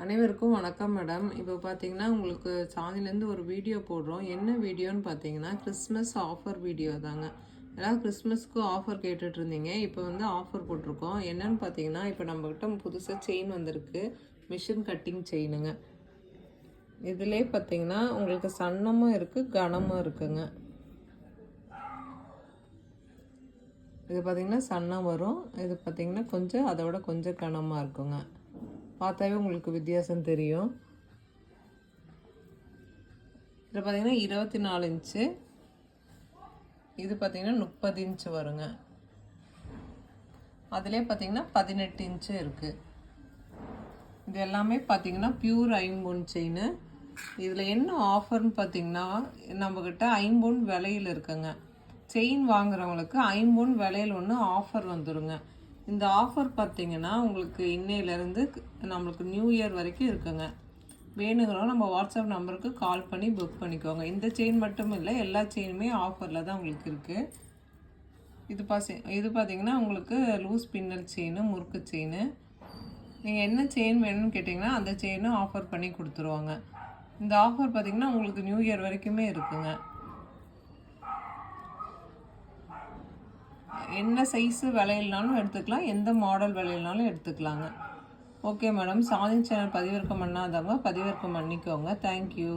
அனைவருக்கும் வணக்கம் மேடம். இப்போ பார்த்தீங்கன்னா உங்களுக்கு சாந்திலேருந்து ஒரு வீடியோ போடுறோம். என்ன வீடியோன்னு பார்த்தீங்கன்னா கிறிஸ்மஸ் ஆஃபர் வீடியோ தாங்க. எல்லாம் கிறிஸ்மஸ்க்கு ஆஃபர் கேட்டுட்டு இருந்தீங்க. இப்போ வந்து ஆஃபர் போட்டிருக்கோம். என்னன்னு பார்த்தீங்கன்னா இப்போ நம்மக்கிட்ட புதுசாக செயின் வந்திருக்கு. மிஷின் கட்டிங் செயினுங்க. இதிலே பார்த்தீங்கன்னா உங்களுக்கு சன்னமும் இருக்குது, கனமும் இருக்குங்க. இது பார்த்தீங்கன்னா சன்னம் வரும். இது பார்த்தீங்கன்னா கொஞ்சம் அதோட கொஞ்சம் கனமாக இருக்குங்க. பார்த்தாவே உங்களுக்கு வித்தியாசம் தெரியும். இதில் பார்த்தீங்கன்னா 24 இன்ச்சு, இது பார்த்தீங்கன்னா 30 இன்ச்சு வருங்க. அதிலே பார்த்தீங்கன்னா 18 இன்ச்சு இருக்குது. இது எல்லாமே பார்த்தீங்கன்னா பியூர் ஐம்பொன் செயின். இதில் என்ன ஆஃபர்னு பார்த்தீங்கன்னா நம்மக்கிட்ட ஐம்பொன் விலையில் இருக்குங்க. செயின் வாங்குறவங்களுக்கு ஐம்பொன் விலையில் ஒன்று ஆஃபர் வந்துடுங்க. இந்த ஆஃபர் பார்த்தீங்கன்னா உங்களுக்கு இன்னையிலேருந்து நம்மளுக்கு நியூ இயர் வரைக்கும் இருக்குங்க. வேணுங்கிறோம் நம்ம வாட்ஸ்அப் நம்பருக்கு கால் பண்ணி புக் பண்ணிக்கோங்க. இந்த செயின் மட்டும் இல்லை, எல்லா செயினுமே ஆஃபரில் தான் உங்களுக்கு இருக்குது. இது பார்த்தீங்கன்னா உங்களுக்கு லூஸ் பின்னல் செயின், முறுக்கு செயின். நீங்கள் என்ன செயின் வேணும்னு கேட்டிங்கன்னா அந்த செயினும் ஆஃபர் பண்ணி கொடுத்துருவாங்க. இந்த ஆஃபர் பார்த்தீங்கன்னா உங்களுக்கு நியூ இயர் வரைக்குமே இருக்குங்க. என்ன சைஸு விலையில்னாலும் எடுத்துக்கலாம், எந்த மாடல் விலையில்னாலும் எடுத்துக்கலாங்க. Okay madam. சாந்தி சேனல் பதிவிறக்கம் பண்ணாதவங்க பதிவிறக்கம் பண்ணிக்கோங்க. தேங்க்யூ.